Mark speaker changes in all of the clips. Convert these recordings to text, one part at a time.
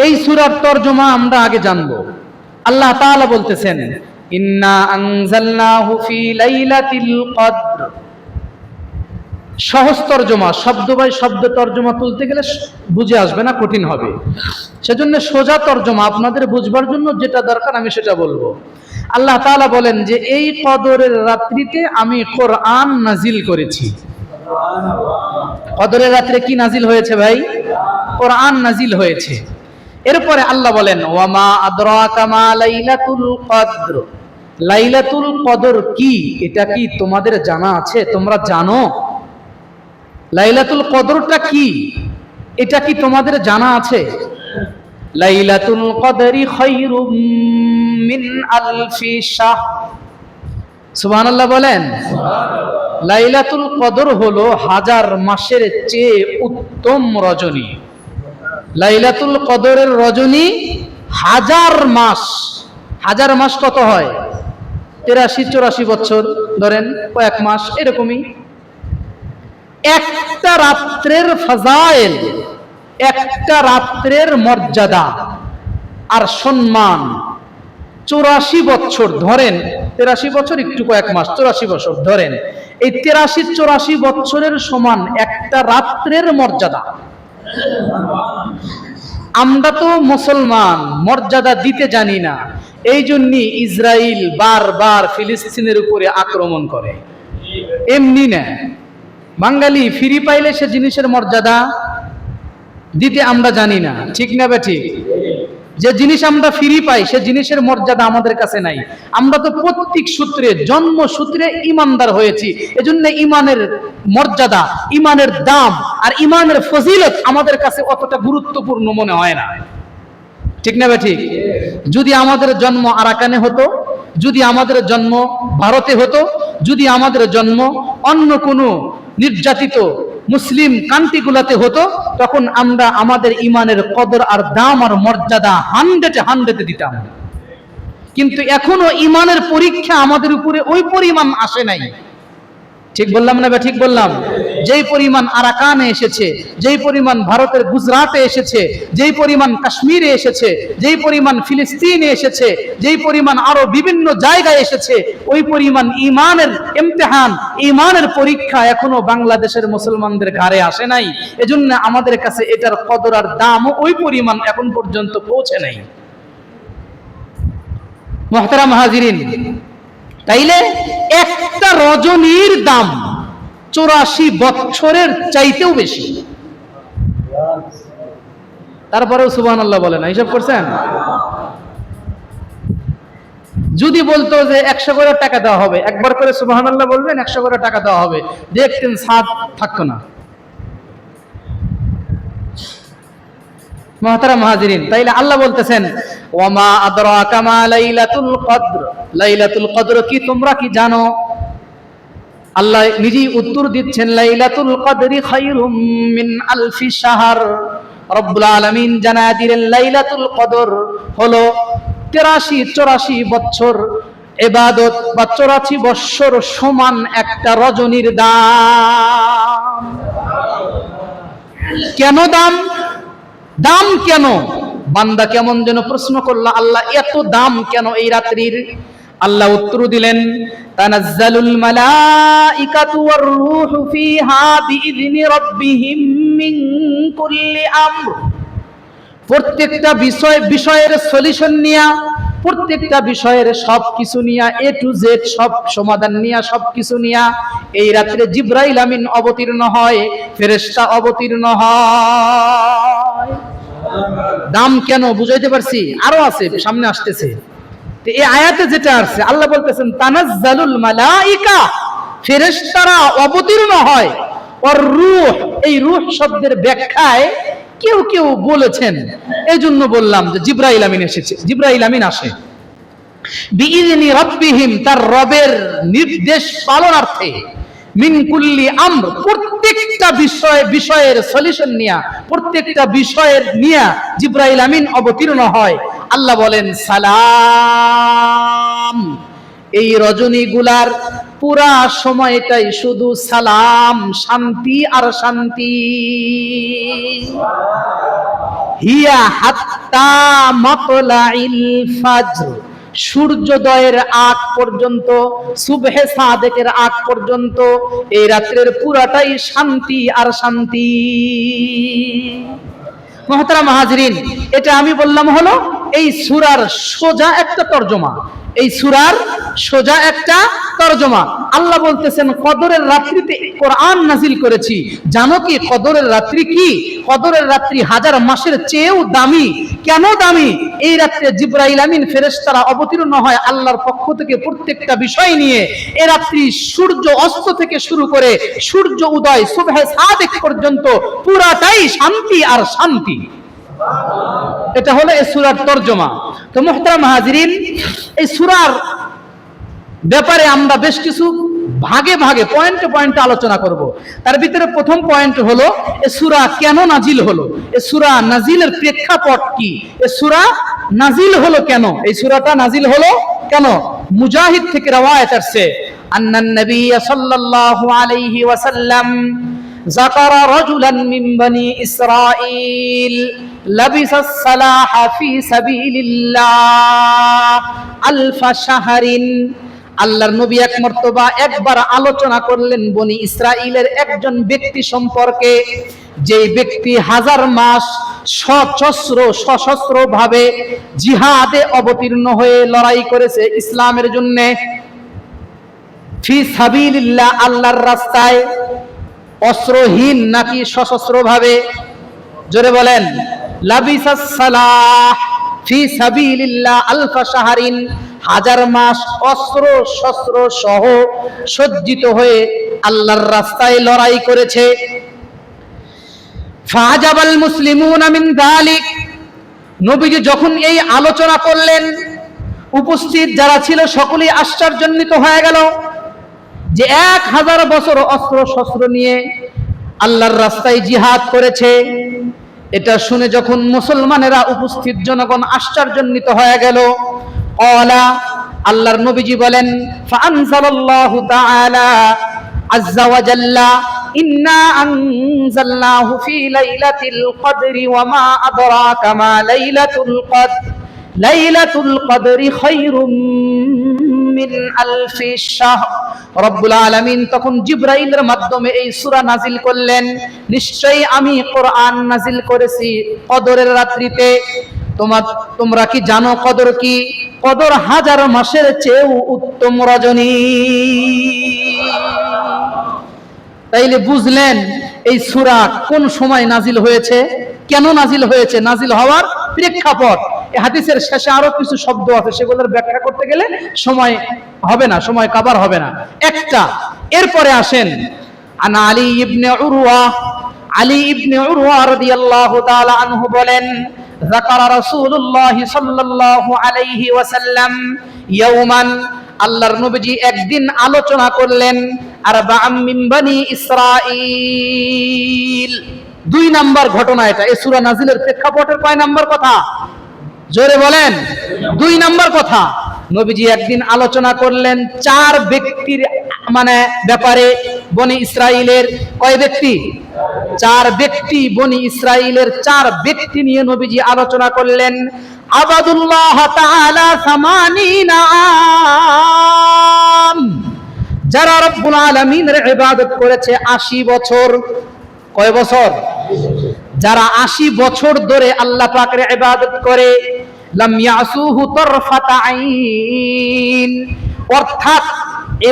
Speaker 1: এই সূরার তরজমা আমরা আগে জানবো। আল্লাহ তাআলা বলতেছেন, ইন্না আনজালনাহু ফি লাইলাতিল কদর। সহজ তরজমা, শব্দ বাই শব্দ তরজমা তুলতে গেলে বুঝে আসবে না, কঠিন হবে। সেজন্য সোজা তরজমা আপনাদের বুঝবার জন্য যেটা দরকার আমি সেটা বলবো। আল্লাহ তাআলা বলেন যে এই কদরের রাত্রিতে আমি কোরআন নাজিল করেছি। কদরের রাত্রে কি নাজিল হয়েছে ভাই? কোরআন নাজিল হয়েছে। এরপরে আল্লাহ বলেন, ওয়ামা আদরাকা মা লাইলাতুল কদর। লাইলাতুল কদর কি, এটা কি তোমাদের জানা আছে? তোমরা জানো লাইলাতুল কদরটা কি? এটা কি তোমাদের জানা আছে? লাইলাতুল কদরি খায়রুম মিন আলফি শাহর। সুবহানাল্লাহ বলেন। লাইলাতুল কদর হলো হাজার মাসের চেয়ে উত্তম রজনী। লাইলাতুল কদরের রজনী হাজার মাস। হাজার মাস কত হয়? 83-84 বছর ধরেন, কয়েক মাস এরকমই। একটা রাত্রের ফাজাইল, একটা রাত্রের মর্যাদা আর সম্মান 84 বছর ধরেন। 83 বছর একটু কয়েক মাস, 84 বছর ধরেন। এই 83-84 বছরের সমান একটা রাত্রের মর্যাদা। আমরা তো মুসলমান, মর্যাদা দিতে জানি না, এই জন্য ইসরায়েল বারবার ফিলিস্তিনের উপরে আক্রমণ করে। এমনি না, বাঙালি ফ্রি পাইলে সে জিনিসের মর্যাদা দিতে আমরা জানি না, ঠিক না বেঠিক? যে জিনিস আমরা ফ্রি পাই সে জিনিসের মর্যাদা আমাদের কাছে নাই। আমরা তো প্রত্যেক সূত্রে, জন্ম সূত্রে ইমানদার হয়েছি, এজন্য ইমানের মর্যাদা, ইমানের দাম আর ইমানের ফজিলত আমাদের কাছে অতটা গুরুত্বপূর্ণ মনে হয় না, ঠিক না বেঠিক? যদি আমাদের জন্ম আরাকানে হতো, যদি আমাদের জন্ম ভারতে হতো, যদি আমাদের জন্ম অন্য কোনো নির্যাতিত মুসলিম কান্ট্রিগুলোতে হতো, তখন আমরা আমাদের ইমানের কদর আর দাম আর মর্যাদা 100-100 দিতাম। কিন্তু এখনো ইমানের পরীক্ষা আমাদের উপরে ওই পরিমাণ আসে নাই। ঠিক বললাম না? ঠিক বললাম। যেই পরিমাণ আরাকানে এসেছে, যেই পরিমাণ ভারতের গুজরাটে এসেছে, যেই পরিমাণ কাশ্মীরে এসেছে, যেই পরিমাণ ফিলিস্তিনে এসেছে, যেই পরিমাণ আরো বিভিন্ন জায়গায় এসেছে, ওই পরিমাণ ইমানের ইমতিহান, ইমানের পরীক্ষা এখনো বাংলাদেশের মুসলমানদের ঘাড়ে আসে নাই। এজন্য আমাদের কাছে এটার কদর আর দামও ওই পরিমাণ এখন পর্যন্ত পৌঁছে নাই। মুহতারাম হাজিরিন, তাইলে একটা রজনীর দাম 84 বছরের চাইতেও বেশি। তারপরেও সুবহানাল্লাহ বলে না, হিসাব করছেন? যদি বলতো যে 100 করে টাকা দেওয়া হবে, একবার করে সুবহানাল্লাহ বলবেন, 100 করে টাকা দেওয়া হবে, দেখতেন সাদ থাকতো না। মুহতারাম হাজিরিন, তাইলে আল্লাহ বলতেছেন, ওয়ামা আদরাকা মা লাইলাতুল কদর। লাইলাতুল কদর কি তোমরা কি জানো? আল্লাহ নিজেই উত্তর দিচ্ছেন, লাইলাতুল কদরি খায়রুম মিন আলফি শাহর। রব্বুল আলামিন জানায় দিলেন লাইলাতুল কদর হলো 83-84 বছর ইবাদত বা 84 বছর সমান একটা রজনীর দাম। কেন দাম? দাম কেন? বান্দা কেমন যেন প্রশ্ন করলো, আল্লাহ এত দাম কেন এই রাত্রির? আল্লাহ উত্তর দিলেন, তানাজ্জালুল মালাইকাতু ওয়ার রূহু ফিহা বিইذনি রাব্বিহিম মিন কুল্লি আমর। প্রত্যেকটা বিষয়ের সলিউশন নিয়া, প্রত্যেকটা বিষয়ের সবকিছু নিয়া, এ টু জেড সব সমাধান নিয়া, সবকিছু নিয়া এই রাত্রে জিবরাইল আমিন অবতীর্ণ হয়, ফেরেশতা অবতীর্ণ হয়। দাম কেন বুঝাইতে পারছি? আরো আছে, সামনে আসতেছে। এই আয়াতে যেটা আছে, আল্লাহ বলতেছেন তানাজ্জালুল মালাইকা, ফেরেশতারা অবতীর্ণ হয়। আর রূহ, এই রূহ শব্দের ব্যাখ্যায় কেউ কেউ বলেছেন, এই জন্য বললাম যে জিবরাইল আমিন এসেছে, জিবরাইল আমিন আসে বিইذনি রাব্বিহিম, তার রবের নির্দেশ পালনার্থে, মিন কুল্লি আমর, প্রত্যেকটা বিষয়ের সলিউশন নিয়া, প্রত্যেকটা বিষয়ের নিয়া জিবরাইল আমিন অবতীর্ণ হয়। আল্লাহ বলেন সালাম। এই রজনীগুলার পুরা সময়টাই শুধু সালাম, শান্তি আর শান্তি। হিয়া হাত্তা মাতলাইল ফাজর, সূর্যোদয়ের আগ পর্যন্ত, সুবহে সাদেকের আগ পর্যন্ত এই রাত্রের পুরাটাই শান্তি আর শান্তি। মুহতারাম হাজরিন, এটা আমি বললাম হলো এই সূরার সোজা একটা তরজমা, এই সূরার সোজা একটা তরজমা। আল্লাহ বলতেছেন কদরের রাত্রিতে কোরআন নাজিল করেছি। জানো কি কদরের রাত্রি কি? কদরের রাত্রি হাজার মাসের চেয়েও দামি। কেন দামি? এই রাত্রে জিবরাইল আমিন ফেরেশতারা অবতীর্ণ হয় আল্লাহর পক্ষ থেকে প্রত্যেকটা বিষয় নিয়ে। এই রাত্রি সূর্য অস্ত থেকে শুরু করে সূর্য উদয় সুবহে সাদেক পর্যন্ত পুরাটাই শান্তি আর শান্তি। এটা হলো এই সূরার তরজমা। তো মুহতারাম হাজিরিন, এই সূরার ব্যাপারে আমরা বেশ কিছু ভাগে ভাগে পয়েন্টে পয়েন্টে আলোচনা করব। তার ভিতরে প্রথম পয়েন্ট হলো এই সূরা কেন নাজিল হলো, এই সূরা নাজিলের প্রেক্ষাপট কি, এই সূরা নাজিল হলো কেন, এই সূরাটা নাজিল হলো কেন। মুজাহিদ থেকে রওয়ায়াত আছে আন্নান নবী সাল্লাল্লাহু আলাইহি ওয়াসাল্লাম যাকারা রাজুলান মিন বনি ইসরাঈল লাবিসা সালাহা ফি সাবিলিল্লাহ আলফা শাহরিন। আল্লাহর নবী এক মর্তবা একবার আলোচনা করলেন বনি ইসরাইলের একজন ব্যক্তি সম্পর্কে, যেই ব্যক্তি হাজার মাস সশস্ত্র ভাবে জিহাদে অবতীর্ণ হয়ে লড়াই করেছে ইসলামের জন্য। ফি সাবিলিল্লাহ, আল্লাহর রাস্তায়, অস্ত্রহীন নাকি সশস্ত্র ভাবে? জোরে বলেন। লাবিসাস সালাহ ফি সাবিলিল্লাহ আলফা শাহরিন, হাজার মাস অস্ত্র শস্ত্র সহ সজ্জিত হয়ে আল্লাহর রাস্তায় লড়াই করেছে। ফাজাবাল মুসলিমুনা মিন যালিক, নবীজি যখন এই আলোচনা করলেন উপস্থিত যারা ছিল সকলেই আশ্চর্যান্বিত হয়ে গেল যে 1000 বছর অস্ত্র শস্ত্র নিয়ে আল্লাহর রাস্তায় জিহাদ করেছে। এটা শুনে যখন মুসলমানেরা উপস্থিত জনগণ আশ্চর্যান্বিত হয়ে গেল, ক্বালা, আল্লাহর নবীজি বলেন ফাআনজালাল্লাহু তাআলা আযজা ওয়া জাল্লা ইন্না আনজালনাহু ফি লাইলাতিল কদরি ওয়া মা আদরাকা মা লাইলাতুল কদর লাইলাতুল কদরি খায়রুম মিন আলফি শাহর। রব্বুল আলামিন তখন জিবরাইলের মাধ্যমে এই সূরা নাজিল করলেন, নিশ্চয়ই আমি কোরআন নাজিল করেছি কদরের রাত্রিতে। তোমরা কি জানো কদর কি? কদর হাজার মাসের চেয়েও উত্তম রজনী। তাইলে বুঝলেন এই সূরা কোন সময় নাজিল হয়েছে, কেন নাজিল হয়েছে, নাজিল হওয়ার প্রেক্ষাপট। এই হাদিসের শেষে আরো কিছু শব্দ আছে, সেগুলোর ব্যাখ্যা করতে গেলে সময় হবে না, সময় কভার হবে না একটা। এরপরে আসেন আন আলী ইবনে উরওয়া, আলী ইবনে উরওয়া রাদিয়াল্লাহু তাআলা আনহু বলেন যাকারা রাসূলুল্লাহ সাল্লাল্লাহু আলাইহি ওয়াসাল্লাম ইয়াওমান, আল্লাহর নবীজি একদিন আলোচনা করলেন আরবাআম মিন বনি ইসরাঈল। 2 নাম্বার ঘটনা এটা। এই সূরা নাজিলের প্রেক্ষাপটের কয় নাম্বার কথা? জোরে বলেন। 2 নাম্বার কথা। নবীজি একদিন আলোচনা করলেন 4 ব্যক্তির ব্যাপারে। বনি ইসরাইলের কয় ব্যক্তি? 4 ব্যক্তি। বনি ইসরাইলের 4 ব্যক্তি নিয়ে নবীজি আলোচনা করলেন। আবাদুল্লাহ তাআলা 80 আম, যারা রব্বুল আলামিনের ইবাদত করেছে 80 বছর। কয় বছর? যারা 80 বছর ধরে আল্লাহ পাকের ইবাদত করে, লাম ইয়াসুহু তারফাতা আইন, অর্থাৎ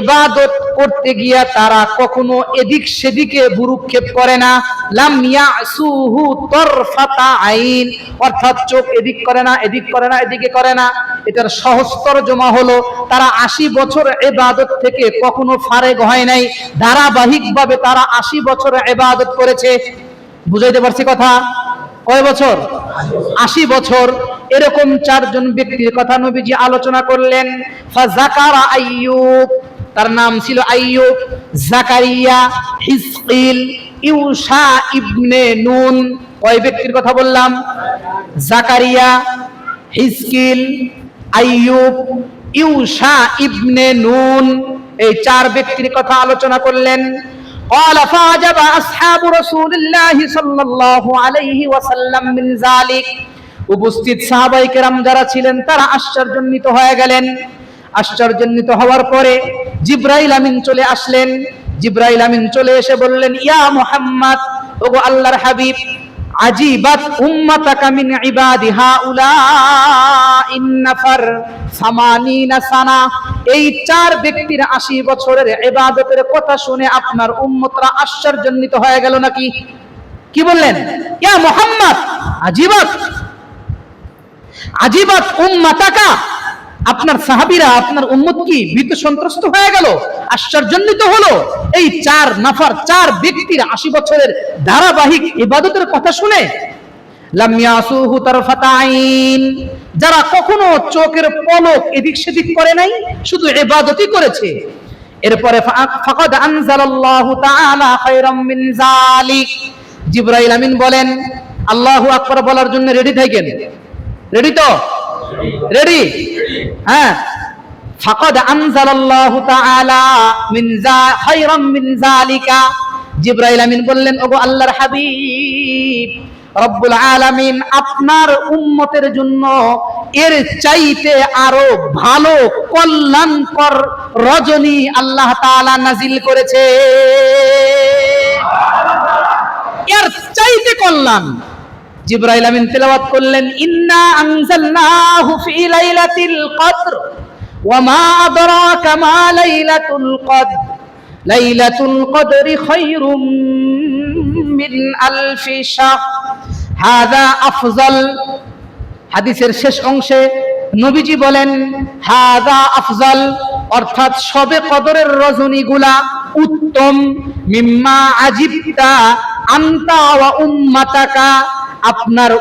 Speaker 1: ইবাদত করতে গিয়া তারা কখনো এদিক সেদিকে ভ্রুক্ষেপ করে না। লাম ইয়াসুহু তারফাতা আইন, অর্থাৎ চোখ এদিক করে না, এদিক করে না, এদিকে করে না। এটার সহজ তরজমা হলো তারা 80 বছর ইবাদত থেকে কখনো ফারেগ হয় নাই, ধারাবাহিকভাবে তারা 80 বছর ইবাদত করেছে। বুঝাইতে পারছি কথা? কয় বছর? 80 বছর। এরকম 4 জন ব্যক্তির কথা নবীজি আলোচনা করলেন। ফাযাকারা আইয়ুব, তার নাম ছিল আইয়ুব, জাকারিয়া, হিজকিল, ইউশা ইবনে নুন। কয় ব্যক্তির কথা বললাম? জাকারিয়া, হিজকিল, আইয়ুব, ইউশা ইবনে নুন, এই 4 ব্যক্তির কথা আলোচনা করলেন। قال فعجب أصحاب رسول الله صلى الله عليه وسلم من ذلك উপস্থিত সাহাবায়ে কেরাম যারা ছিলেন তারা আশ্চর্যান্বিত হয়ে গেলেন। আশ্চর্যান্বিত হওয়ার পরে জিবরাইল আমিন চলে আসলেন। জিবরাইল আমিন চলে এসে বললেন, ইয়া মুহাম্মদ, ওগো আল্লাহর হাবিব, আজিবাত উম্মাতাকা মিন ইবাদি হাউলা ইন্নাফার 80 সানা, এই চার ব্যক্তির 80 বছরের ইবাদতের কথা শুনে আপনার উম্মতরা আশ্চর্যান্বিত হয়ে গেল নাকি? কি বললেন? ইয়া মুহাম্মদ, আজিবাত উম্মাতাকা, আপনার সাহাবীরা, আপনার উম্মত কি ভীত সন্ত্রস্ত হয়ে গেল, আশ্চর্যান্বিত হলো এই চার ব্যক্তির 80 বছরের ধারাবাহিক ইবাদতের কথা শুনে? লাম ইয়াসুহু তারফাতা আইন, যারা কখনো চোখের পলক এদিক সেদিক করে নাই, শুধু ইবাদতই করেছে। এরপরে ফাকাদ আনজালাল্লাহু তাআলা খায়রাম মিন যালিক, জিবরাইল আমিন বলেন, আল্লাহু আকবার বলার জন্য রেডি থাকেন। রেডি তো? রেডি? হ্যাঁ। ফাকাদ আনজালাল্লাহু তাআলা খায়রাম মিন যালিকা, জিবরাইল আমিন বললেন, ওগো আল্লাহর হাবিব, রব্বুল আলামিন আপনার উম্মতের জন্য এর চাইতে আরো ভালো কল্যাণকর রজনী আল্লাহ তাআলা নাজিল করেছে। এর চাইতে কল্যাণ। জিবরাইল আমিন তেলাওয়াত করলেন, ইন্না আনজালনাহু ফি লাইলাতিল কদর ওয়া মা আদরাকা মা লাইলাতুল কদর লাইলাতুল কদরি খায়রুম মিন আলফি শাহর হাযা আফজাল। হাদিসের শেষ অংশে নবীজি বলেন, হাযা আফজাল, অর্থাৎ শবে কদরের রজনীগুলা উত্তম, মিম্মা আজিবতা আনতা ওয়া উম্মাতাকা, আপনার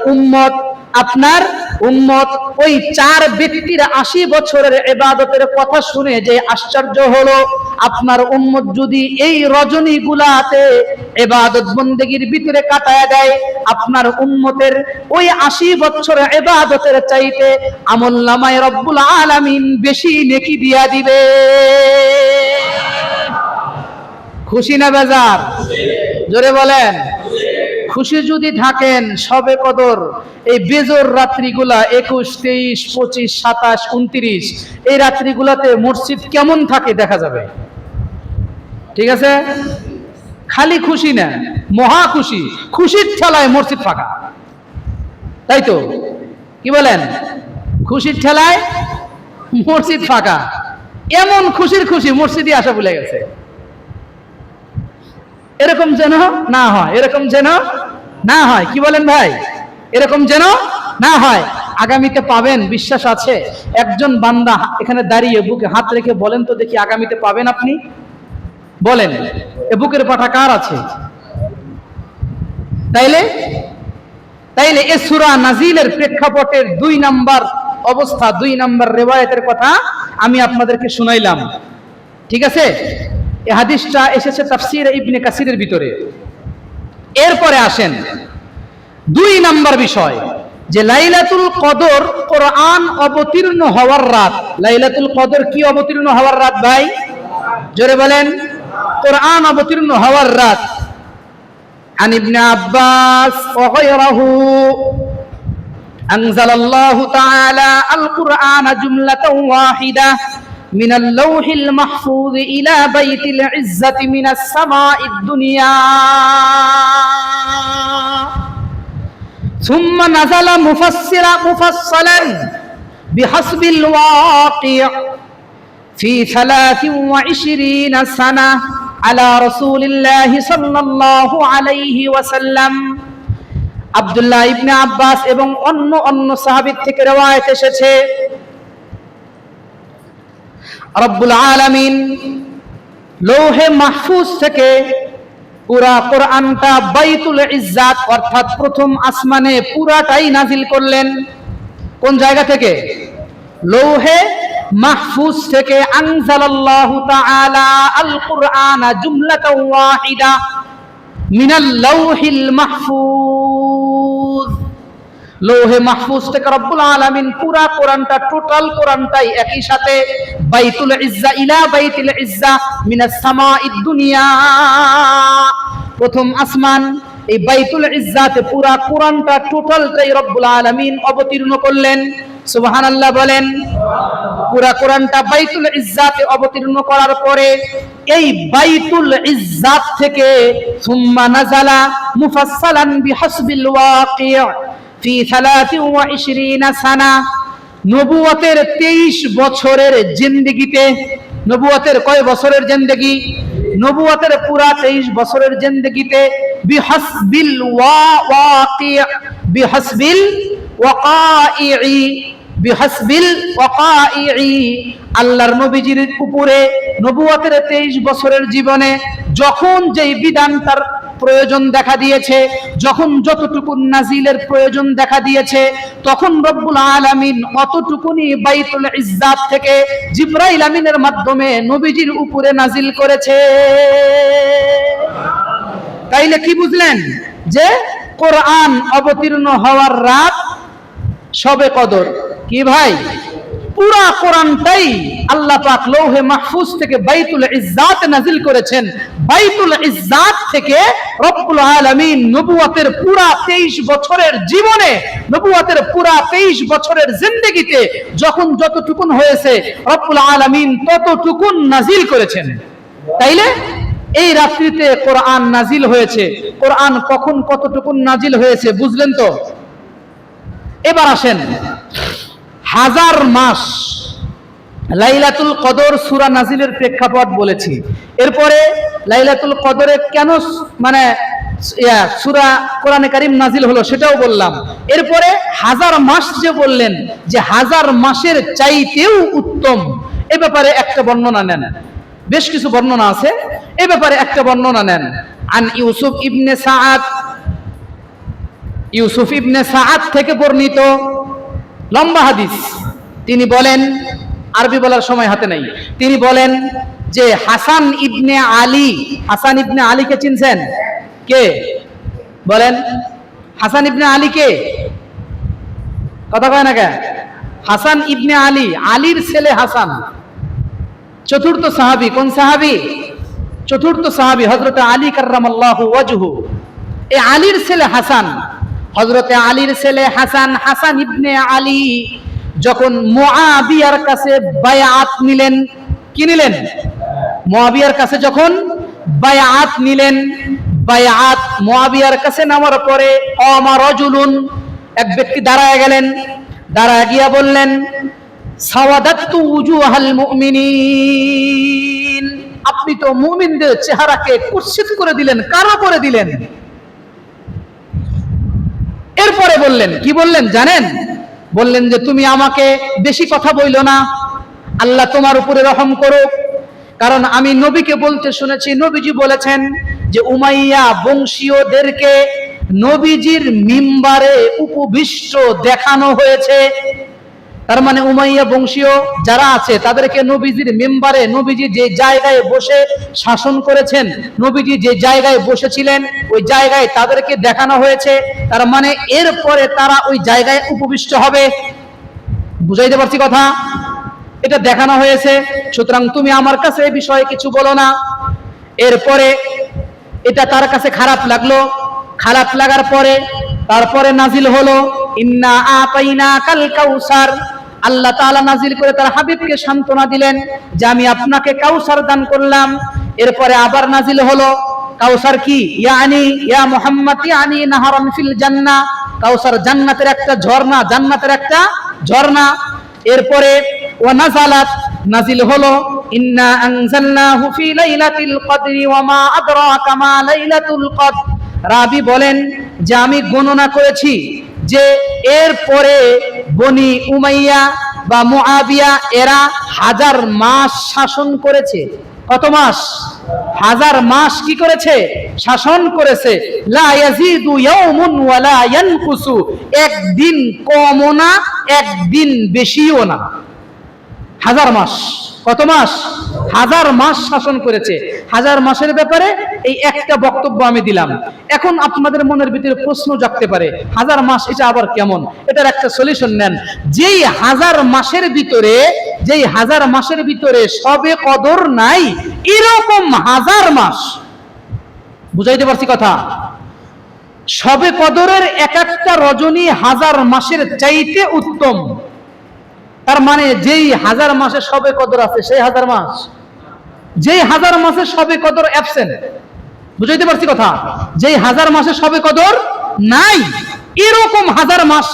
Speaker 1: উম্মত ওই চার ব্যক্তির 80 বছরের ইবাদতের কথা শুনে যে আশ্চর্য হলো, আপনার উম্মত যদি এই রজনীগুলাতে ইবাদত বন্দেগীর ভিতরে কাটায় দেয়, আপনার উম্মতের ওই 80 বছরের ইবাদতের চাইতে আমলনামায় রব্বুল আলামিন বেশি নেকি দিয়া দিবে। খুশি না বেজার? জোরে বলেন। খুশি যদি থাকেন, শবে কদর এই বেজর রাত্রিগুলা 21, 23, 25, 27, 29 এই রাত্রিগুলাতে মসজিদ কেমন থাকে দেখা যাবে। ঠিক আছে? খালি খুশি না, মহা খুশি। খুশির ঠেলায় মসজিদ ফাঁকা, তাই তো? কি বলেন? খুশির ঠেলায় মসজিদ ফাঁকা। এমন খুশির খুশি মসজিদে আসা ভুলে গেছে। এরকম যেন না হয়, এরকম যেন না হয়। কি বলেন ভাই? এরকম যেন না হয়। আগামীতে পাবেন, বিশ্বাস আছে। একজন বান্দা এখানে দাঁড়িয়ে বুকে হাত রেখে বলেন তো দেখি, আগামীতে পাবেন আপনি? বলেন, এ বুকের পাঠা কার আছে? তাইলে এ সূরা নাজিলের প্রেক্ষাপটের 2 নাম্বার অবস্থা, 2 নাম্বার রিওয়ায়াতের কথা আমি আপনাদেরকে শুনাইলাম। ঠিক আছে? এই হাদিসটা এসেছে তাফসীর ইবনে কাসিরের ভিতরে। এরপরে আসেন 2 নাম্বার বিষয়, যে লাইলাতুল কদর কোরআন অবতীর্ণ হওয়ার রাত। লাইলাতুল কদর কি অবতীর্ণ হওয়ার রাত ভাই? জোরে বলেন। কোরআন অবতীর্ণ হওয়ার রাত। আন ইবনে আব্বাস ওয়া গায়রাহু আনজালাল্লাহু তাআলা আল কুরআনা জুমলাতান ওয়াহিদা من اللوح المحفوظ إلى بيت العزة من السماء الدنيا ثم نزل مفصلا بحسب الواقع في 23 سنة على رسول الله صلى الله عليه وسلم। আব্দুল্লাহ ইবনে আব্বাস এবং অন্য সাহাবী থেকে রওয়ায়াত এসেছে, রব্বুল আলামিন লৌহে মাহফুজ থেকে পুরা কোরআনটা বাইতুল ইজ্জাত অর্থাৎ প্রথম আসমানে পুরাটাই নাজিল করলেন। কোন জায়গা থেকে? লৌহে মাহফুজ থেকে। আনজালাল্লাহু তাআলা আল কুরআনা জুমলাতান ওয়াহিদা মিনাল লাউহিল মাহফুজ। লৌহে মাহফুজ থেকে রব্বুল আলামিন পুরা কোরআনটা, টোটাল কোরআনটাই একই সাথে বাইতুল ইজ্জা ইলা বাইতিল ইজ্জা মিনাস সামাঈদ দুনিয়া। প্রথম আসমান এই বাইতুল ইজ্জাতে পুরা কোরআনটা টোটালটাই রব্বুল আলামিন অবতীর্ণ করলেন। সুবহানাল্লাহ বলেন। পুরা কোরআনটা বাইতুল ইজ্জাতে অবতীর্ণ করার পরে এই বাইতুল ইজ্জাত থেকে সুম্মা নাযালা মুফাসসালান বিহাসবিল ওয়াকি' ফি 23 সানা। নবুয়তের 23 বছরের জিন্দেগিতে, নবুয়তের কয় বছরের জিন্দেগি? নবুয়তের পুরা 23 বছরের জিন্দেগিতে বিহাসবিল ওয়াকি' বিহাসবিল ওয়াকাই বিহাসবিল ওয়াকাই আল্লাহর নবীজির উপরে নবুয়তের 23 বছরের জীবনে যখন যেই বিধান তার প্রয়োজন দেখা দিয়েছে, যখন যতটুকু নাজিলের প্রয়োজন দেখা দিয়েছে, তখন রব্বুল আলামিন অতটুকুনি বাইতুল ইজ্জাত থেকে জিবরাইল আমিনের মাধ্যমে নবীজির উপরে নাজিল করেছে। তাইলে কি বুঝলেন? যে কোরআন অবতীর্ণ হওয়ার রাত শবে কদর। কি ভাই? পুরা কোরআনটাই আল্লাহ পাক লৌহে মাহফুজ থেকে বাইতুল ইজ্জাত নাজিল করেছেন। বাইতুল ইজ্জাত থেকে রব্বুল আলামিন নবুয়তের পুরা 23 বছরের জীবনে, নবুয়তের পুরা 23 বছরের জিন্দেগিতে যখন যতটুকুন হয়েছে রব্বুল আলামিন ততটুকুন নাজিল করেছেন। তাইলে এই রাত্রিতে কোরআন নাজিল হয়েছে। কোরআন কখন কতটুকুন নাজিল হয়েছে বুঝলেন তো? এবার আসেন, 1000 মাস লাইলাতুল কদর সূরা নাজিলের প্রেক্ষাপট বলেছি। এরপরে লাইলাতুল কদরে কেন মানে সূরা কোরআনে কারীম নাজিল হলো সেটাও বললাম। এরপরে 1000 মাস যে বললেন, যে 1000 মাসের চাইতেও উত্তম, এ ব্যাপারে একটা বর্ণনা নেন। বেশ কিছু বর্ণনা আছে, এ ব্যাপারে একটা বর্ণনা নেন। আন ইউসুফ ইবনে সাআদ, ইউসুফ ইবনে সাআদ থেকে বর্ণিত লম্বা হাদিস। তিনি বলেন, আরবি বলার সময় হাতে নাই, তিনি বলেন যে হাসান ইবনে আলী, হাসান ইবনে আলীকে চিনছেন? কে বলেন? হাসান ইবনে আলী কে? কথা কয় না কে? হাসান ইবনে আলী, আলীর ছেলে হাসান, চতুর্থ সাহাবী। কোন সাহাবী? চতুর্থ সাহাবী হযরত আলী কাররামাল্লাহু ওয়াজহু। এই আলীর ছেলে হাসান, হযরতে আলীর ছেলে হাসান, হাসান ইবনে আলী যখন মুআবিয়ার কাছে বায়াত নিলেন, কি নিলেন? মুআবিয়ার কাছে যখন বায়াত নিলেন, বায়াত মুআবিয়ার কাছে নামার পরে আমা রাজুলুন, এক ব্যক্তি দাঁড়ায় গেলেন, দাঁড়ায় গিয়া বললেন সাওয়াদাতু উজুহাল মুমিনিন, আপনি তো মুমিনদের চেহারাকে কুৎসিত করে দিলেন, কালো করে দিলেন। এরপরে বললেন, কি বললেন জানেন? বললেন যে তুমি আমাকে বেশি কথা বইলো না, আল্লাহ তোমার উপরে রহম করুক, কারণ আমি নবীকে বলতে শুনেছি, নবীজি বলেছেন যে উমাইয়া বংশীয়দেরকে নবীজির মিম্বারে উপবিষ্ট দেখানো হয়েছে। তার মানে উমাইয়া বংশীয় যারা আছে তাদেরকে নবীজির মিম্বারে, নবীজি যে জায়গায় বসে শাসন করেছেন, নবীজি যে জায়গায় বসেছিলেন ওই জায়গায় তাদেরকে দেখানো হয়েছে। তার মানে এরপরে তারা ওই জায়গায় উপবিষ্ট হবে। বুঝাইতে পারছি কথা? এটা দেখানো হয়েছে, সুতরাং তুমি আমার কাছে এই বিষয়ে কিছু বলো না। এরপরে এটা তার কাছে খারাপ লাগলো, খারাপ লাগার পরে তারপরে নাজিল হলো ইন্না আতাইনাকাল কাউসার। আল্লাহ তাআলা নাজিল করে তার হাবিবকে সান্ত্বনা দিলেন যে আমি আপনাকে কাউসার দান করলাম। এরপরে আবার নাজিল হলো কাউসার কি? ইয়ানি ইয়া মুহাম্মদ ইয়ানি নাহরান ফিল জান্নাহ, কাউসার জান্নাতের একটা ঝর্ণা, জান্নাতের একটা ঝর্ণা। এরপরে ওয়া নাযালাত, নাজিল হলো ইন্না আনজালনাহু ফি লাইলাতিল কদরি ওয়া মা আদরাকা মা লাইলাতুল কদর। রাবি বলেন যে আমি গণনা করেছি যে এরপরে বনি উমাইয়া বা মুআবিয়া এরা 1000 মাস শাসন করেছে। কত মাস? 1000 মাস কি করেছে? শাসন করেছে। লা ইয়াজিদু ইয়াউমুন ওয়া লা ইয়ানকুসু, একদিন কমও না একদিন বেশিও না। 1000 মাস। কত মাস? 1000 মাস শাসন করেছে। 1000 মাসের ব্যাপারে এই একটা বক্তব্য আমি দিলাম। এখন আপনাদের মনের ভিতরে প্রশ্ন জাগতে পারে, 1000 মাস এটা আবার কেমন? এটার একটা সলিউশন নেন। যেই 1000 মাসের ভিতরে সবে কদর নাই, এরকম 1000 মাস, বুঝাইতে পারছি কথা? সবে কদরের এক একটা রজনী 1000 মাসের চাইতে উত্তম। তার মানে যেই 1000 মাসে সবে কদর আছে সেই 1000 মাস, যেই 1000 মাসে সবে কদর অ্যাবসেন্ট, বুঝাইতে পারছি কথা? যেই 1000 মাসে সবে কদর নাই, এরকম 1000 মাস,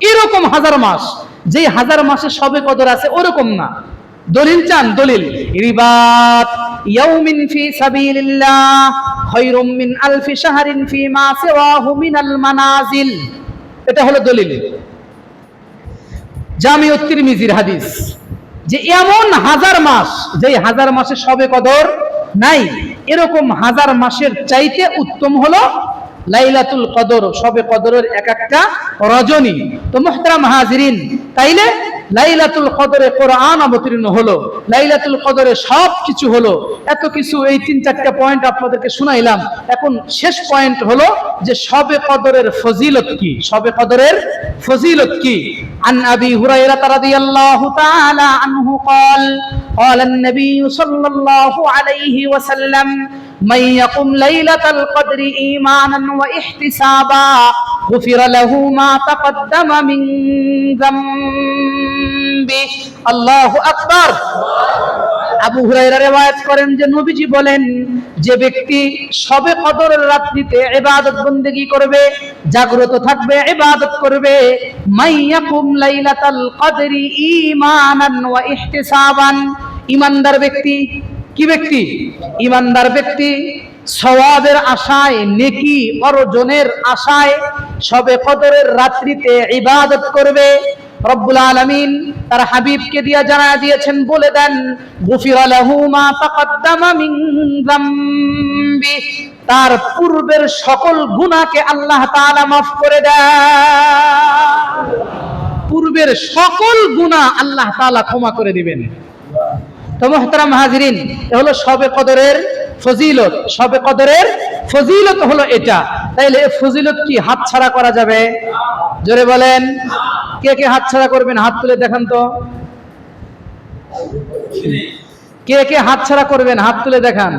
Speaker 1: এরকম 1000 মাস, যেই 1000 মাসে সবে কদর আছে ওরকম না। দলিল চান? দলিল, রিবাত ইয়াউমিন ফি সাবিলিল্লাহ খায়রুম মিন আলফি শাহরিন ফিমা সিওয়াহু মিনাল মানাজিল। এটা হলো দলিল। জামিউত তিরমিজির হাদিস, যে এমন 1000 মাস, যেই 1000 মাসে সবে কদর নাই, এরকম 1000 মাসের চাইতে উত্তম হলো লাইলাতুল কদর, সবে কদরের এক একটা রজনী। তো মুহতারাম হাজিরিন, তাইলে লাইলাতুল কদরে কোরআন অবতীর্ণ হলো, লাইলাতুল কদরে সব কিছু হলো। এত কিছু, এই 3-4টা পয়েন্ট আপনাদেরকে শুনাইলাম। এখন শেষ পয়েন্ট হলো যে সবে কদরের ফজিলত কি, সবে কদরের ফজিলত কি। عن أبي هريرة رضي الله تعالى عنه قال قال النبي صلى الله عليه وسلم من يقم ليلة القدر إيمانا واحتسابا غفر له ما تقدم من ذنبه الله أكبر। আবু হুরায়রা রিওয়ায়াত করেন যে নবীজি বলেন, যে ব্যক্তি শবে কদরের রাত্রিতে ইবাদত বন্দেগী করবে, জাগ্রত থাকবে, ইবাদত করবে, মাইয়াকুম লাইলাতাল কদরি ঈমানান ওয়া ইহতিসাবান, ঈমানদার ব্যক্তি, কি ব্যক্তি? ঈমানদার ব্যক্তি সওয়াবের আশায়, নেকি অর্জনের আশায় শবে কদরের রাত্রিতে ইবাদত করবে। রব্বুল আলামিন তার হাবিবকে দিয়া জানায়া দিয়েছেন, বলে দেন, গুফিরা লাহু মা তাকাদ্দামা মিন যামবি, তার পূর্বের সকল গুনাহকে আল্লাহ তাআলা মাফ করে দেন। পূর্বের সকল গুনাহ আল্লাহ তাআলা ক্ষমা করে দিবেন। তো মুহতারাম হাজিরিন, এ হলো শবে কদরের ফজিলত। শবে কদরের ফজিলত হলো এটা। তাইলে এই ফজিলত কি হাতছাড়া করা যাবে? জোরে বলেন, কে কে হাতছাড়া করবেন? হাত তুলে দেখান তো। কে কে হাতছাড়া করবেন? হাত তুলে দেখান।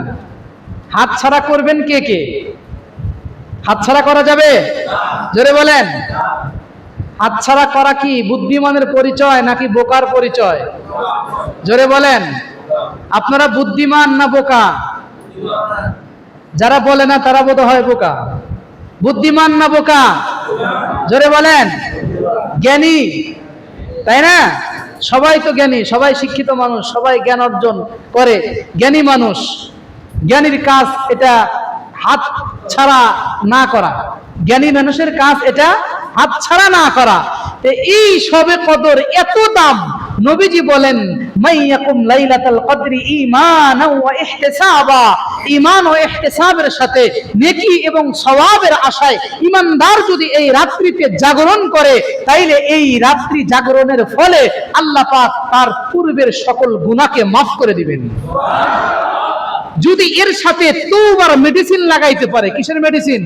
Speaker 1: হাতছাড়া করবেন কে কে? হাতছাড়া করা যাবে? জোরে বলেন। হাতছাড়া করা কি বুদ্ধিমানের পরিচয় নাকি বোকার পরিচয়? জোরে বলেন। আপনারা বুদ্ধিমান না বোকা? যারা বলে না তারা বোধ হয় বোকা। বুদ্ধিমান না বোকা? জোরে বলেন। জ্ঞানী, তাই না? সবাই তো জ্ঞানী, সবাই শিক্ষিত মানুষ, সবাই জ্ঞান অর্জন করে, জ্ঞানী মানুষ। জ্ঞানীর কাজ এটা হাত ছাড়া না করা, জ্ঞানী মানুষের কাজ এটা হাত ছাড়া না করা। এই শবে কদর এত দাম, নবীজি বলেন, মাইয়াকুম লাইলাতুল কদরি ঈমানান ওয়া ইহতিসাবা, ঈমান ও ইহতিসাবের সাথে নেকি এবং সওয়াবের আশায় ঈমানদার যদি এই রাত্রিতে জাগরণ করে, তাইলে এই রাত্রি জাগরণের ফলে আল্লাহ পাক তার পূর্বের সকল গুনাহকে মাফ করে দিবেন। যদি এর সাথে তওবার মেডিসিন লাগাইতে পারে। কিসের মেডিসিন?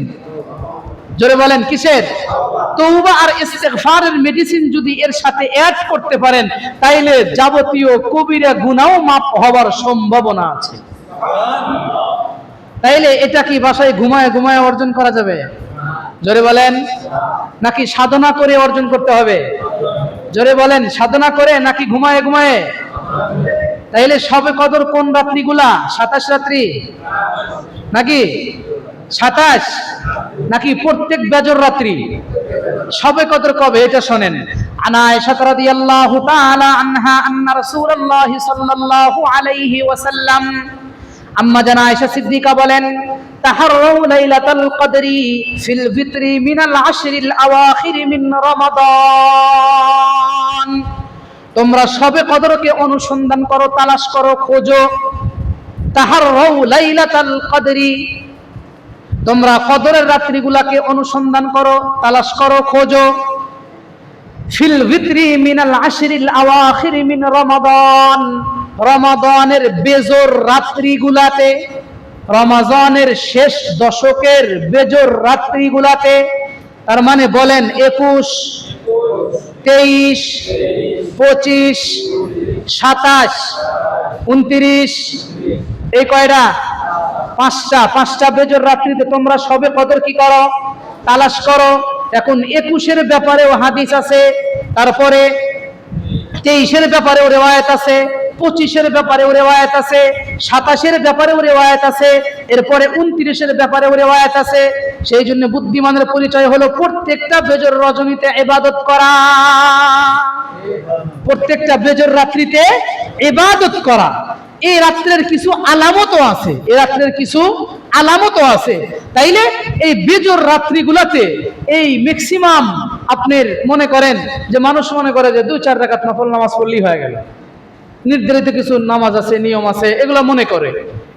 Speaker 1: জোরে বলেন, কিসের? তওবা আর ইস্তিগফারের মেডিসিন যদি এর সাথে অ্যাড করতে পারেন, তাইলে যাবতীয় কবিরা গুনাহও মাফ হওয়ার সম্ভাবনা আছে। তাইলে এটা কি বাসায় ঘুমায় ঘুমায় অর্জন করা যাবে? জোরে বলেন। নাকি সাধনা করে অর্জন করতে হবে? জোরে বলেন। সাধনা করে নাকি ঘুমায় ঘুমায়? তাইলে শবে কদর কোন রাত্রিগুলা? 27 রাত্রি নাকি 27 নাকি প্রত্যেক বেজর রাত্রি? শবে কদর কবে এটা শোনেন। আনা আয়েশা রাদিয়াল্লাহু তাআলা আনহা আন্না রাসূলুল্লাহ সাল্লাল্লাহু আলাইহি ওয়াসাল্লাম, আম্মা জানা আয়েশা সিদ্দিকা বলেন, তাহাররু লাইলাতুল কদরি ফিল ভিতরি মিনাল আশরিল আওয়াখির মিন রমাদান, তোমরা শবে কদরকে অনুসন্ধান করো, তালাশ করো, খোঁজো। তাহাররু লাইলাতুল কদরি, তোমরা কদরের রাত্রিগুলাকে অনুসন্ধান করো, তালাশ করো, খোঁজো। ফিল ভিতরি মিনাল আশরিল আওয়াখির মিন রমাদান, রমাদানের বেজোর রাত্রিগুলাতে, রমাদানের শেষ দশকের বেজোর রাত্রিগুলাতে, তার মানে বলেন 21, 23, 25, 27, 29, এই কয়টা? পাঁচটা বেজোর রাত্রিতে তোমরা সবে কদর কি করো? তালাশ করো। এখন 21-এর ব্যাপারেও হাদিস আছে, তারপরে 23-এর ব্যাপারেও রিওয়ায়াত আছে, 25-এর ব্যাপারেও রিওয়ায়াত আছে, 27-এর ব্যাপারেও রিওয়ায়াত আছে, এরপরে 29-এর ব্যাপারেও রিওয়ায়াত আছে। সেই জন্য বুদ্ধিমানের পরিচয় হলো প্রত্যেকটা বেজর রজনীতে ইবাদত করা, প্রত্যেকটা বেজর রাত্রিতে ইবাদত করা। এই রাত্রের কিছু আলামতও আছে, এই রাত্রের কিছু আলামতও আছে। তাইলে এই বেজর রাত্রিগুলোতে এই ম্যাক্সিমাম আপনার মনে করেন যে মানুষ মনে করে যে 2-4 রাকাত নফল নামাজ পড়লেই হয়ে গেল, নির্ধারিত কিছু নামাজ আছে, নিয়ম আছে, এগুলা মনে করে,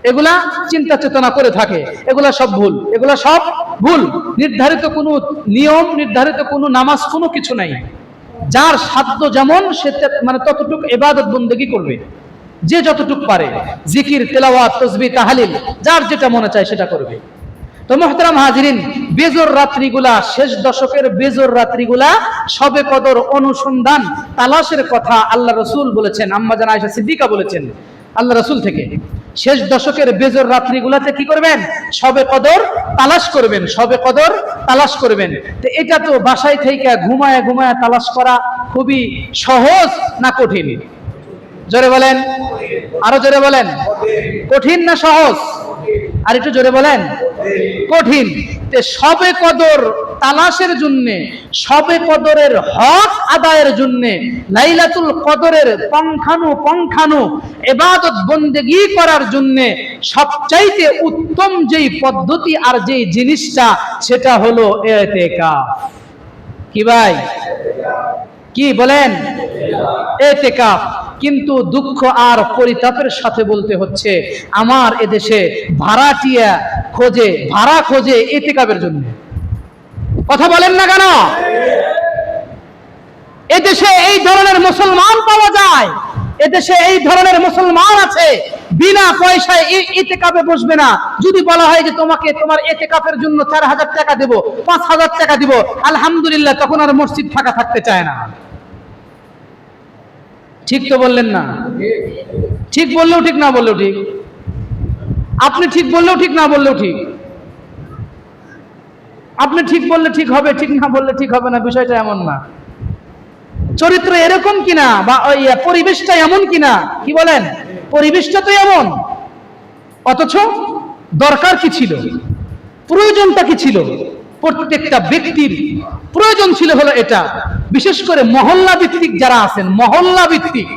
Speaker 1: এগুলা চিন্তা চেতনা করে থাকে, এগুলা সব ভুল, এগুলা সব ভুল। নির্ধারিত কোনো নিয়ম, নির্ধারিত কোনো নামাজ, কোনো কিছু নাই। যার সাধ্য যেমন সে মানে ততটুকু ইবাদত বন্দেগী করবে, যে যতটুক পারে, জিকির, তেলাওয়াত, তাসবিহ, তাহলিল, যার যেটা মনে চায় সেটা করবে। তো মুহতারাম হাজিরিন, বেজর রাত্রিগুলা, শেষ দশকের বেজর রাত্রিগুলা সবে কদর অনুসন্ধান তালাশের কথা আল্লাহ রাসূল বলেছেন, আম্মা জান আয়েশা সিদ্দিকা বলেছেন আল্লাহ রাসূল থেকে। শেষ দশকের বেজর রাত্রিগুলাতে কি করবেন? সবে কদর তালাশ করবেন, সবে কদর তালাশ করবেন। তো এটা তো বাসায় থেকে ঘুমায় ঘুমায় তালাশ করা খুবই সহজ না কঠিন? জোরে বলেন, আরো জোরে বলেন। কঠিন না সহজ? আর একটু জোরে বলেন। কঠিন। সবে কদর তালাশের জন্য, সবে কদরের হক আদায়ের জন্য, লাইলাতুল কদরের পঙ্খানু ইবাদত বন্দেগী করার জন্য সবচাইতে উত্তম যেই পদ্ধতি আর যেই জিনিসটা, সেটা হলো ইতিকাফ। কি ভাই? কি বলেন? ইতিকাফ। কিন্তু দুঃখ আর পরিতাপের সাথে বলতে হচ্ছে, আমার এদেশে ভাড়াটিয়া খোঁজে, ভাড়া খোঁজে ইতিকাফের জন্য। কথা বলেন না কেন? এদেশে এই ধরনের মুসলমান পাওয়া যায়, এদেশে এই ধরনের মুসলমান আছে, বিনা পয়সায় ইতিকাফে বসবে না। যদি বলা হয় যে তোমাকে তোমার ইতিকাফের জন্য 4000 টাকা দেব, 5000 টাকা দিব, আলহামদুলিল্লাহ, তখন আর মসজিদ ফাঁকা থাকতে চায় না। ঠিক তো বললেন না? ঠিক বললেও ঠিক, না বললেও ঠিক। আপনি ঠিক বললেও ঠিক, না বললেও ঠিক। আপনি ঠিক বললে ঠিক হবে, ঠিক না বললে ঠিক হবে না, বিষয়টা এমন না। চরিত্র এরকম কিনা, বা ওই পরিবেশটা এমন কিনা, কি বলেন? পরিবেশটা তো এমন, অথচ দরকার কি ছিল, প্রয়োজনটা কি ছিল? প্রত্যেকটা ব্যক্তির প্রয়োজন ছিল হলো এটা। বিশেষ করে মহল্লা ভিত্তিক যারা আছেন, মহল্লা ভিত্তিক,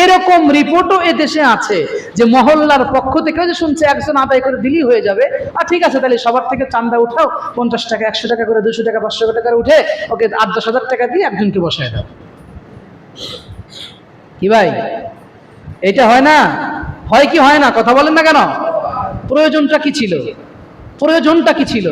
Speaker 1: এরকম রিপোর্টও এদেশে আছে যে মহল্লার পক্ষ থেকে যে শুনছে একজন আদায় করে দিলেই হয়ে যাবে, আর ঠিক আছে তাহলে সবার থেকে চান্দা উঠাও, 50 টাকা, 100 টাকা করে, 200 টাকা, 500 টাকা উঠে ওকে 8-10 হাজার টাকা দিয়ে একজনকে বসায় দাও। কি ভাই, এটা হয় না? হয় কি হয় না? কথা বলেন না কেন? প্রয়োজনটা কি ছিল? প্রয়োজনটা কি ছিল?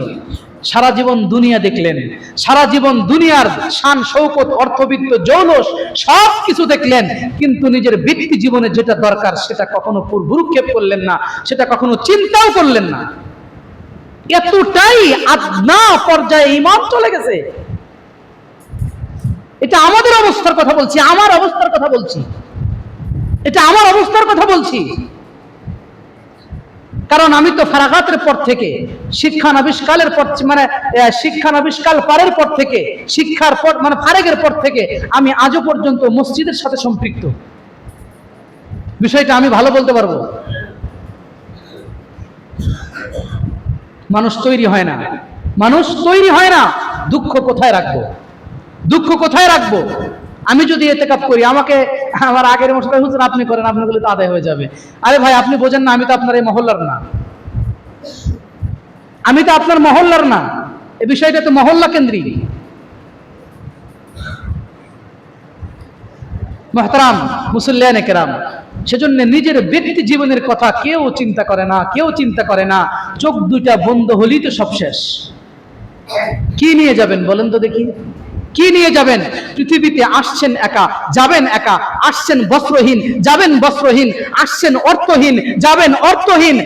Speaker 1: সারা জীবন দুনিয়া দেখলেন, সারা জীবন দুনিয়ার শান শৌকত, অর্থবিত্ত, জৌলস সব কিছু দেখলেন, কিন্তু নিজের ব্যক্তি জীবনে যেটা দরকার সেটা কখনো ভ্রুক্ষেপ করলেন না, সেটা কখনো চিন্তাও করলেন না। এতটাই আদনা পর্যায়ে ঈমান চলে গেছে। এটা আমাদের অবস্থার কথা বলছি, আমার অবস্থার কথা বলছি, এটা আমার অবস্থার কথা বলছি। কারণ আমি তো ফারাগাতের পর থেকে, শিক্ষানবিষ্কালের পর, মানে শিক্ষানবিষ্কাল পারের পর থেকে, শিক্ষার পর মানে ফারেগের পর থেকে আমি আজও পর্যন্ত মসজিদের সাথে সম্পৃক্ত। বিষয়টা আমি ভালো বলতে পারবো। মানুষ তৈরি হয় না, মানুষ তৈরি হয় না। দুঃখ কোথায় রাখবো? দুঃখ কোথায় রাখবো? আমি যদি ইতিকাফ করি, আমাকে আমার আগের মশলা হুজুর আপনি করেন, আপনি বলে তো আদায় হয়ে যাবে। আরে ভাই, আপনি বোঝেন না, আমি তো আপনার এই মহল্লার না, আমি তো আপনার মহল্লার না। এই বিষয়টা তো মহল্লা কেন্দ্রিক। মুহতারাম মুসল্লিয়ানে কেরাম, সেজন্য নিজের ব্যক্তি জীবনের কথা কেউ চিন্তা করে না, কেউ চিন্তা করে না। চোখ দুইটা বন্ধ হলেই তো সব শেষ। কি নিয়ে যাবেন বলেন তো দেখি? কি নিয়ে যাবেন? পৃথিবীতে আসছেন একা, যাবেন একা। আসছেন বস্ত্রহীন, যাবেন বস্ত্রহীন। আসছেন অর্থহীন, যাবেন অর্থহীন।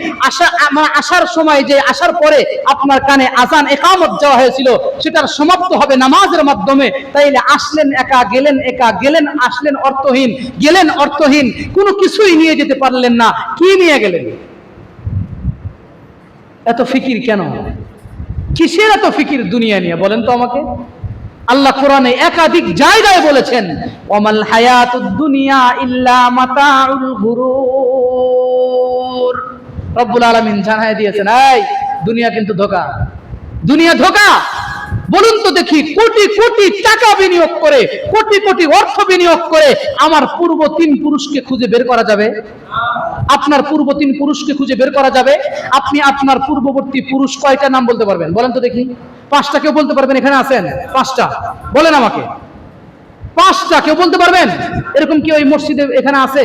Speaker 1: আসার সময় যে আসার পরে আপনার কানে আযান ইকামত দেওয়া হয়েছিল, সেটার সমাপ্ত হবে নামাজের মাধ্যমে। তাইলে আসলেন একা, গেলেন একা, গেলেন আসলেন অর্থহীন, গেলেন অর্থহীন, কোনো কিছুই নিয়ে যেতে পারলেন না। কি নিয়ে গেলেন? এত ফিকির কেন? কিসের এত ফিকির দুনিয়া নিয়ে বলেন তো আমাকে? আল্লাহ কোরআনে একাধিক জায়গায় বলেছেন, ওয়ামাল হায়াতুদ দুনিয়া ইল্লা মাতাউল গুরুর। রব্বুল আলামিন জানায় দিয়েছেন, এই দুনিয়া কিন্তু ধোঁকা, দুনিয়া ধোঁকা। বলুন তো দেখি, কোটি কোটি টাকা বিনিয়োগ করে, কোটি কোটি অর্থ বিনিয়োগ করে আমার পূর্ব 3 পুরুষকে খুঁজে বের করা যাবে? আপনার পূর্ব 3 পুরুষকে খুঁজে বের করা যাবে? আপনি আপনার পূর্ববর্তী পুরুষ কয়টা নাম বলতে পারবেন বলেন তো দেখি? 5টা কেউ বলতে পারবেন? এখানে আছেন 5টা, বলেন আমাকে। 5টা কেউ বলতে পারবেন? এরকম কি ওই মসজিদে এখানে আছে?